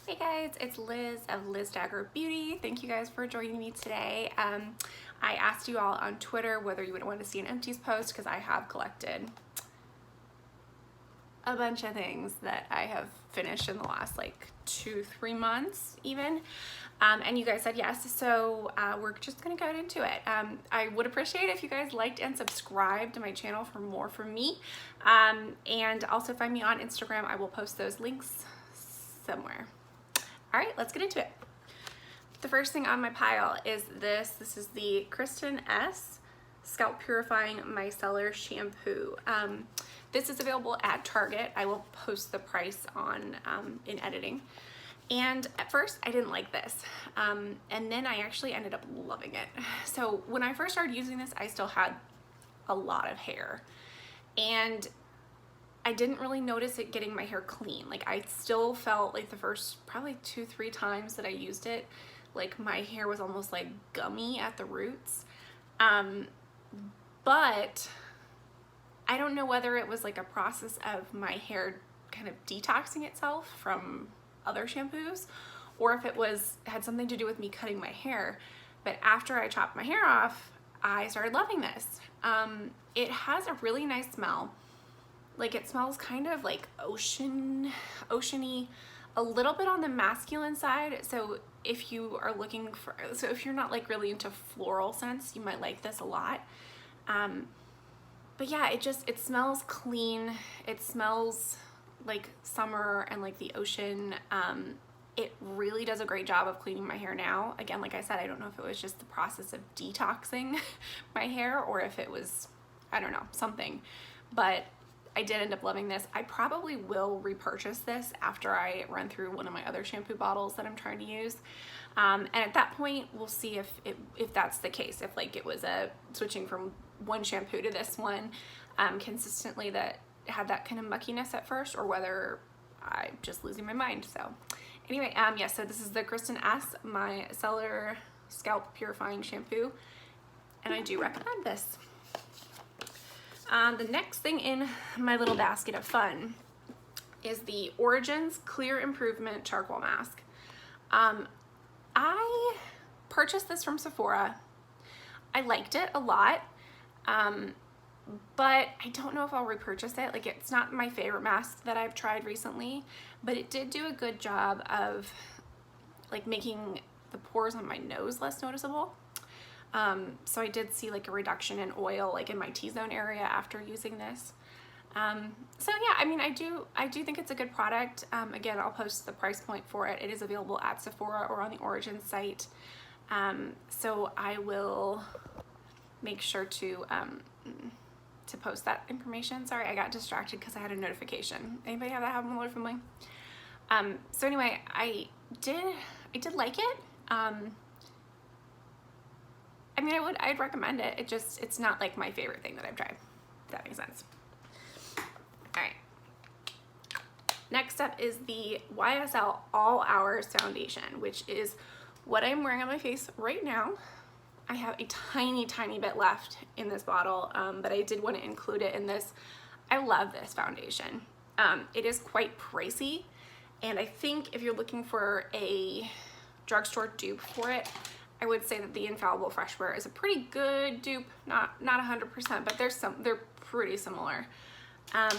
Hey guys, it's Liz of Liz Dagger Beauty. Thank you guys for joining me today. I asked you all on Twitter whether you would want to see an Empties post because I have collected a bunch of things that I have finished in the last like 2-3 months even. And you guys said yes, so we're just gonna go into it. I would appreciate if you guys liked and subscribed to my channel for more from me. And also find me on Instagram. I will post those links somewhere. All right, let's get into it. The first thing on my pile is this. This is the Kristen S. Scalp Purifying Micellar Shampoo. This is available at Target. I will post the price on in editing. And at first I didn't like this. And then I actually ended up loving it. So when I first started using this, I still had a lot of hair. And I didn't really notice it getting my hair clean. Like I still felt like the first probably 2-3 times that I used it, like my hair was almost like gummy at the roots. But I don't know whether it was like a process of my hair kind of detoxing itself from other shampoos or if it had something to do with me cutting my hair. But after I chopped my hair off, I started loving this. It has a really nice smell. Like it smells kind of like oceany, a little bit on the masculine side. So if you are looking for, if you're not like really into floral scents, you might like this a lot. But yeah, it smells clean. It smells like summer and like the ocean. It really does a great job of cleaning my hair now. Again, like I said, I don't know if it was just the process of detoxing my hair or if it was, I don't know, something, but I did end up loving this. I probably will repurchase this after I run through one of my other shampoo bottles that I'm trying to use. And at that point, we'll see if that's the case. If like it was a switching from one shampoo to this one consistently that had that kind of muckiness at first, or whether I'm just losing my mind. So anyway, yeah, so this is the Kristen S. Micellar Scalp Purifying Shampoo. And I do recommend this. The next thing in my little basket of fun is the Origins Clear Improvement Charcoal Mask. I purchased this from Sephora. I liked it a lot, but I don't know if I'll repurchase it. Like it's not my favorite mask that I've tried recently, but it did do a good job of like making the pores on my nose less noticeable. So I did see like a reduction in oil like in my T-zone area after using this. So yeah, I mean, I do think it's a good product. Again, I'll post the price point for it. It is available at Sephora or on the Origins site. So I will make sure to post that information. Sorry, I got distracted because I had a notification. Anybody have that happen with me? So anyway, I did like it. I mean, I'd recommend it. It's not like my favorite thing that I've tried, if that makes sense. All right. Next up is the YSL All Our Foundation, which is what I'm wearing on my face right now. I have a tiny bit left in this bottle, but I did want to include it in this. I love this foundation. It is quite pricey, and I think if you're looking for a drugstore dupe for it, I would say that the Infallible Fresh Wear is a pretty good dupe, not 100%, but they're pretty similar. I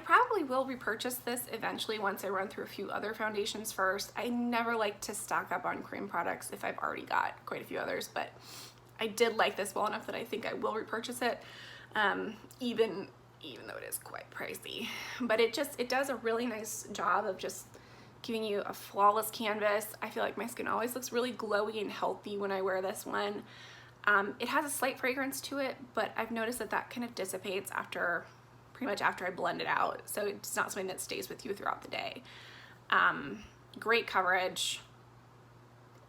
probably will repurchase this eventually once I run through a few other foundations first. I never like to stock up on cream products if I've already got quite a few others, but I did like this well enough that I think I will repurchase it, even though it is quite pricey. But it does a really nice job of just giving you a flawless canvas. I feel like my skin always looks really glowy and healthy when I wear this one. It has a slight fragrance to it, but I've noticed that kind of dissipates pretty much after I blend it out. So it's not something that stays with you throughout the day. Great coverage.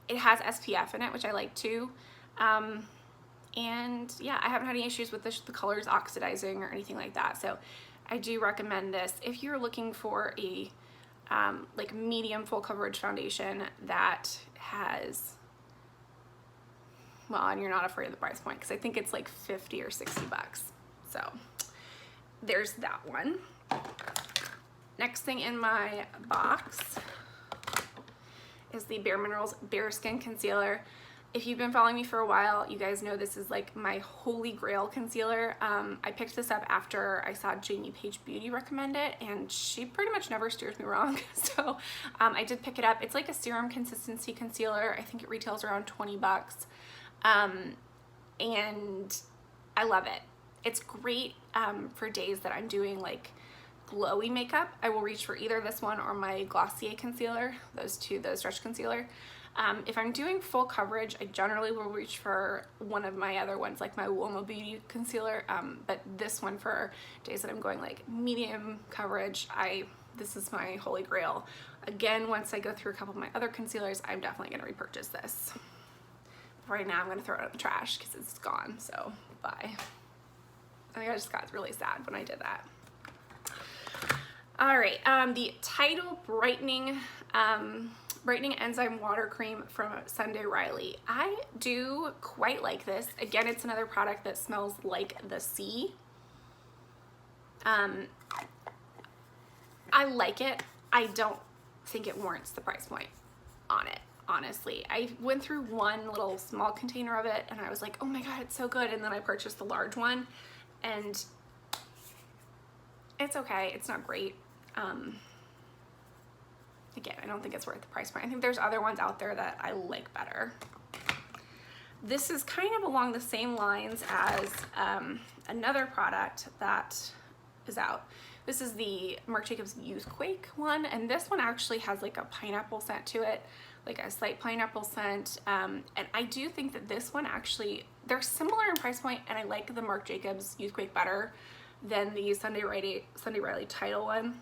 It has SPF in it, which I like too. And yeah, I haven't had any issues with the colors oxidizing or anything like that. So I do recommend this if you're looking for a like medium full coverage foundation that has, well, and you're not afraid of the price point because I think it's like 50 or 60 bucks. So there's that one. Next thing in my box is the Bare Minerals Bare Skin Concealer. If you've been following me for a while, you guys know this is like my holy grail concealer. I picked this up after I saw Jamie Page Beauty recommend it, and she pretty much never steers me wrong. So I did pick it up. It's like a serum consistency concealer. I think it retails around 20 bucks. And I love it. It's great for days that I'm doing like glowy makeup. I will reach for either this one or my Glossier concealer, those two, the stretch concealer. If I'm doing full coverage, I generally will reach for one of my other ones, like my Womo Beauty concealer, but this one for days that I'm going like medium coverage, this is my holy grail. Again, once I go through a couple of my other concealers, I'm definitely going to repurchase this. Right now I'm going to throw it in the trash because it's gone, so bye. I think I just got really sad when I did that. All right, the Tidal Brightening Enzyme Water Cream from Sunday Riley. I do quite like this. Again, it's another product that smells like the sea. I like it. I don't think it warrants the price point on it, honestly. I went through one little small container of it and I was like, oh my God, it's so good. And then I purchased the large one and it's okay. It's not great. Again, I don't think it's worth the price point. I think there's other ones out there that I like better. This is kind of along the same lines as another product that is out. This is the Marc Jacobs Youthquake one, and this one actually has like a pineapple scent to it, like a slight pineapple scent. And I do think that this one actually, they're similar in price point, and I like the Marc Jacobs Youthquake better than the Sunday Riley Tidal one.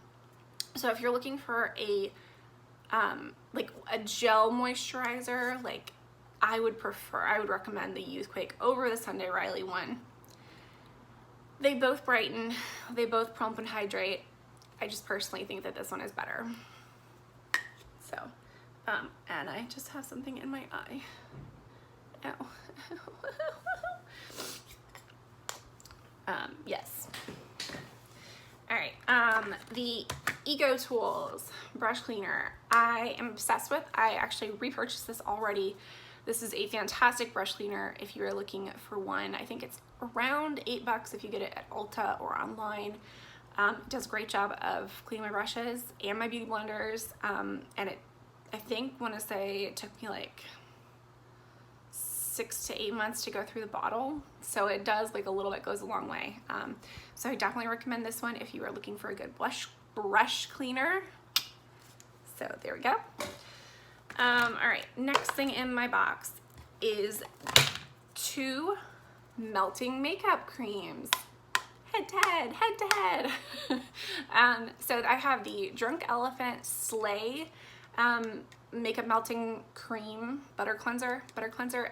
So if you're looking for a like a gel moisturizer, like I would recommend the Youthquake over the Sunday Riley one. They both brighten, they both plump and hydrate. I just personally think that this one is better. So, and I just have something in my eye. Ow. Yes. All right, the Ecotools brush cleaner, I am obsessed with. I actually repurchased this already. This is a fantastic brush cleaner if you are looking for one. I think it's around $8 if you get it at Ulta or online. It does a great job of cleaning my brushes and my beauty blenders, and I want to say it took me like 6 to 8 months to go through the bottle, so it does, like, a little bit goes a long way. So I definitely recommend this one if you are looking for a good brush cleaner. So there we go. All right, next thing in my box is 2 melting makeup creams. Head to head. So I have the Drunk Elephant Slay makeup melting cream butter cleanser,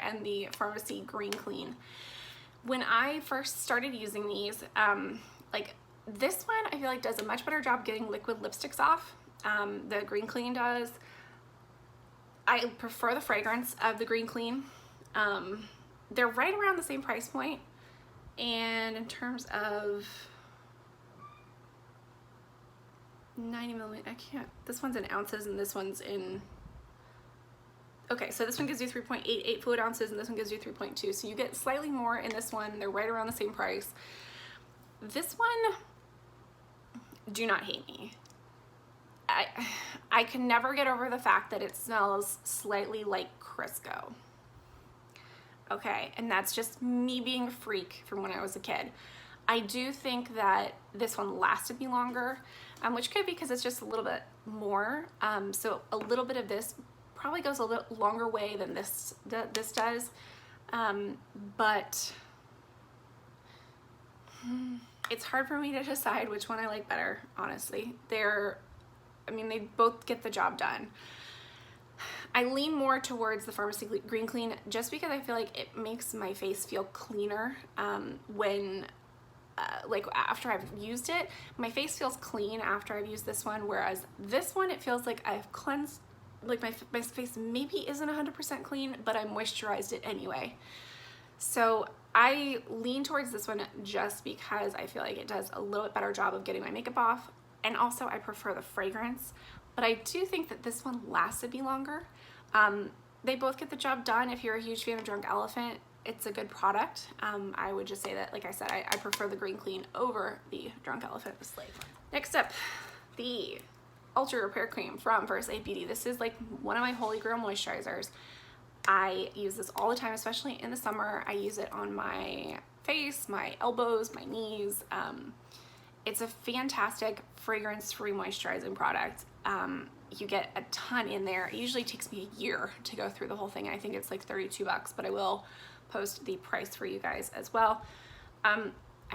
and the Pharmacy Green Clean. When I first started using these, like this one I feel like does a much better job getting liquid lipsticks off. The Green Clean does. I prefer the fragrance of the Green Clean. They're right around the same price point, and in terms of 90 milliliters, this one's in ounces and this one's in, okay, so this one gives you 3.88 fluid ounces and this one gives you 3.2, so you get slightly more in this one. They're right around the same price. This one, do not hate me. I can never get over the fact that it smells slightly like Crisco. Okay, and that's just me being a freak from when I was a kid. I do think that this one lasted me longer, which could be because it's just a little bit more. So a little bit of this probably goes a little longer way than this does. But it's hard for me to decide which one I like better, honestly. They both get the job done. I lean more towards the Pharmacy Green Clean just because I feel like it makes my face feel cleaner when like after I've used it. My face feels clean after I've used this one, whereas this one, it feels like I've cleansed, like my face maybe isn't 100% clean, but I moisturized it anyway. So I lean towards this one just because I feel like it does a little bit better job of getting my makeup off. and also I prefer the fragrance, but I do think that this one lasted me longer. They both get the job done. If you're a huge fan of Drunk Elephant, it's a good product. I would just say that, like I said, I prefer the Green Clean over the Drunk Elephant Slave. Next up, the Ultra Repair Cream from First Aid Beauty. This is like one of my holy grail moisturizers. I use this all the time, especially in the summer. I use it on my face, my elbows, my knees. It's a fantastic fragrance-free moisturizing product. You get a ton in there. It usually takes me a year to go through the whole thing. I think it's like 32 bucks, but I will post the price for you guys as well. I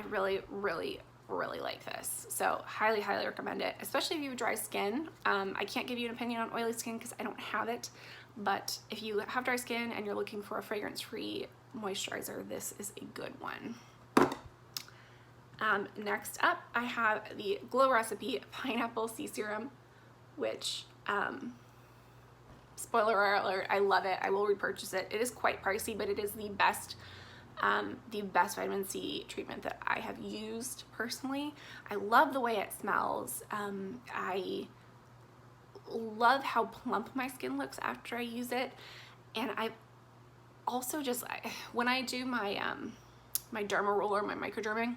really like this. So highly recommend it, especially if you have dry skin. I can't give you an opinion on oily skin because I don't have it, but if you have dry skin and you're looking for a fragrance-free moisturizer, this is a good one. Next up, I have the Glow Recipe Pineapple Sea Serum, which, spoiler alert, I love it. I will repurchase it. It is quite pricey, but it is the best vitamin C treatment that I have used personally. I love the way it smells. I love how plump my skin looks after I use it. And I also just, when I do my, my derma roller, my microderming,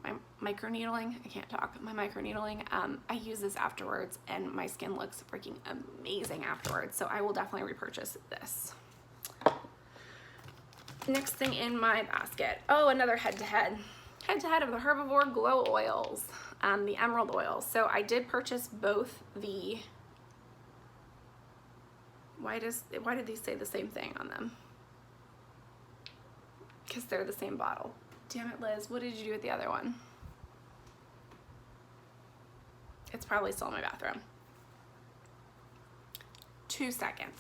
my microneedling, I can't talk, my microneedling, I use this afterwards and my skin looks freaking amazing afterwards. So I will definitely repurchase this. Next thing in my basket, oh, another head-to-head of the Herbivore Glow Oils, the Emerald Oils. So I did purchase both the, why did these say the same thing on them? Because they're the same bottle. Damn it, Liz, what did you do with the other one? It's probably still in my bathroom. 2 seconds.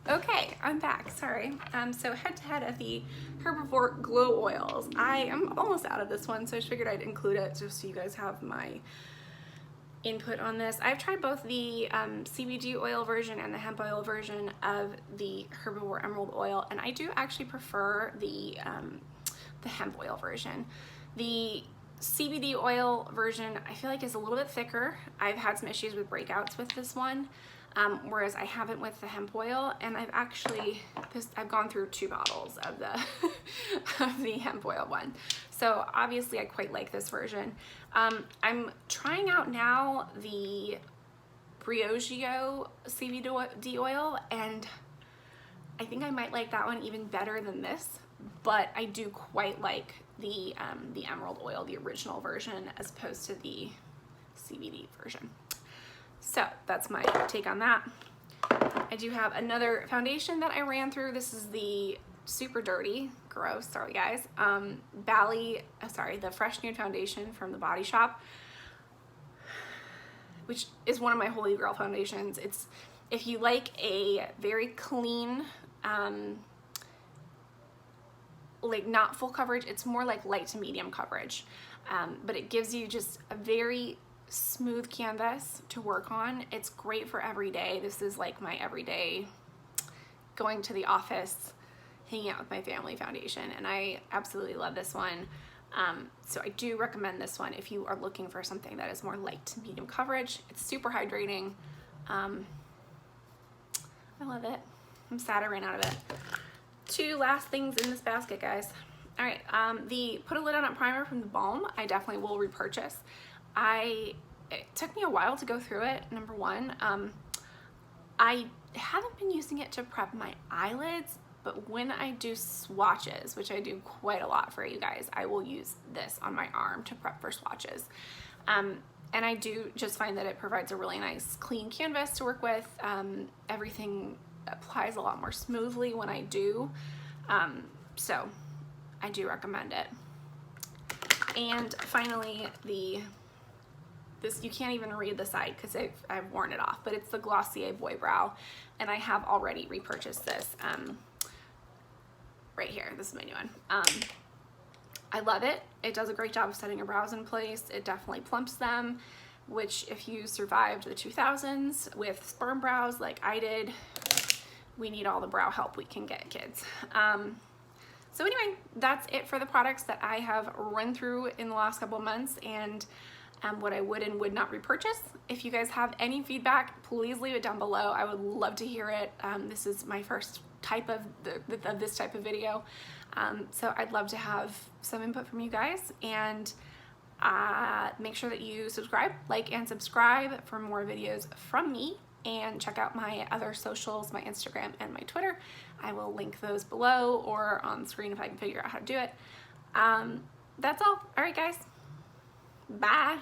Okay, I'm back, sorry. So head-to-head of the Herbivore Glow Oils. I am almost out of this one, so I figured I'd include it just so you guys have my input on this. I've tried both the CBD oil version and the hemp oil version of the Herbivore Emerald Oil, and I do actually prefer the hemp oil version. The CBD oil version I feel like is a little bit thicker. I've had some issues with breakouts with this one, whereas I haven't with the hemp oil, and I've actually, I've gone through 2 bottles of the of the hemp oil one. So obviously I quite like this version. I'm trying out now the Briogeo CBD oil, and I think I might like that one even better than this, but I do quite like the Emerald Oil, the original version, as opposed to the CBD version. So that's my take on that. I do have another foundation that I ran through. This is the super dirty, gross, sorry guys, the Fresh Nude Foundation from the Body Shop, which is one of my holy grail foundations. It's, if you like a very clean, like not full coverage, it's more like light to medium coverage, but it gives you just a very smooth canvas to work on. It's great for every day. This is like my everyday going to the office, hanging out with my family foundation, and I absolutely love this one. So I do recommend this one if you are looking for something that is more light to medium coverage. It's super hydrating. I love it. I'm sad I ran out of it. 2 last things in this basket, guys. All right, the Put a Lid on It primer from the Balm, I definitely will repurchase. It took me a while to go through it, number one. I haven't been using it to prep my eyelids, but when I do swatches, which I do quite a lot for you guys, I will use this on my arm to prep for swatches. And I do just find that it provides a really nice clean canvas to work with. Everything applies a lot more smoothly when I do. So I do recommend it. And finally, this, you can't even read the side because I've worn it off, but it's the Glossier Boy Brow, and I have already repurchased this. Right here, this is my new one. I love it. It does a great job of setting your brows in place. It definitely plumps them, which if you survived the 2000s with sperm brows like I did, we need all the brow help we can get, kids. So anyway, that's it for the products that I have run through in the last couple of months, and what I would and would not repurchase. If you guys have any feedback, please leave it down below. I would love to hear it. This is my first type of this type of video. So I'd love to have some input from you guys, and make sure that you subscribe, like, and subscribe for more videos from me, and check out my other socials, my Instagram and my Twitter. I will link those below or on screen if I can figure out how to do it. That's all. All right, guys. Bye.